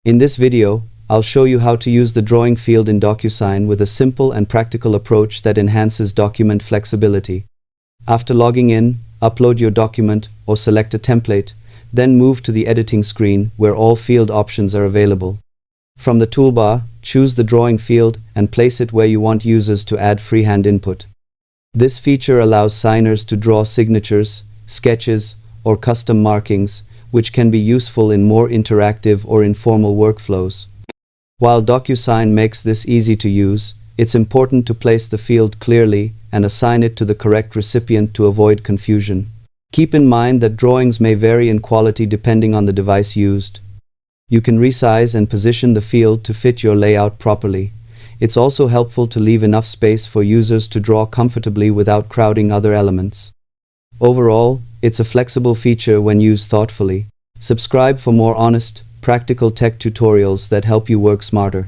In this video, I'll show you how to use the drawing field in Docusign with a simple and practical approach that enhances document flexibility. After logging in, upload your document or select a template, then move to the editing screen where all field options are available. From the toolbar, choose the drawing field and place it where you want users to add freehand input. This feature allows signers to draw signatures, sketches, or custom markings, which can be useful in more interactive or informal workflows. While Docusign makes this easy to use, it's important to place the field clearly and assign it to the correct recipient to avoid confusion. Keep in mind that drawings may vary in quality depending on the device used. You can resize and position the field to fit your layout properly. It's also helpful to leave enough space for users to draw comfortably without crowding other elements. Overall, it's a flexible feature when used thoughtfully. Subscribe for more honest, practical tech tutorials that help you work smarter.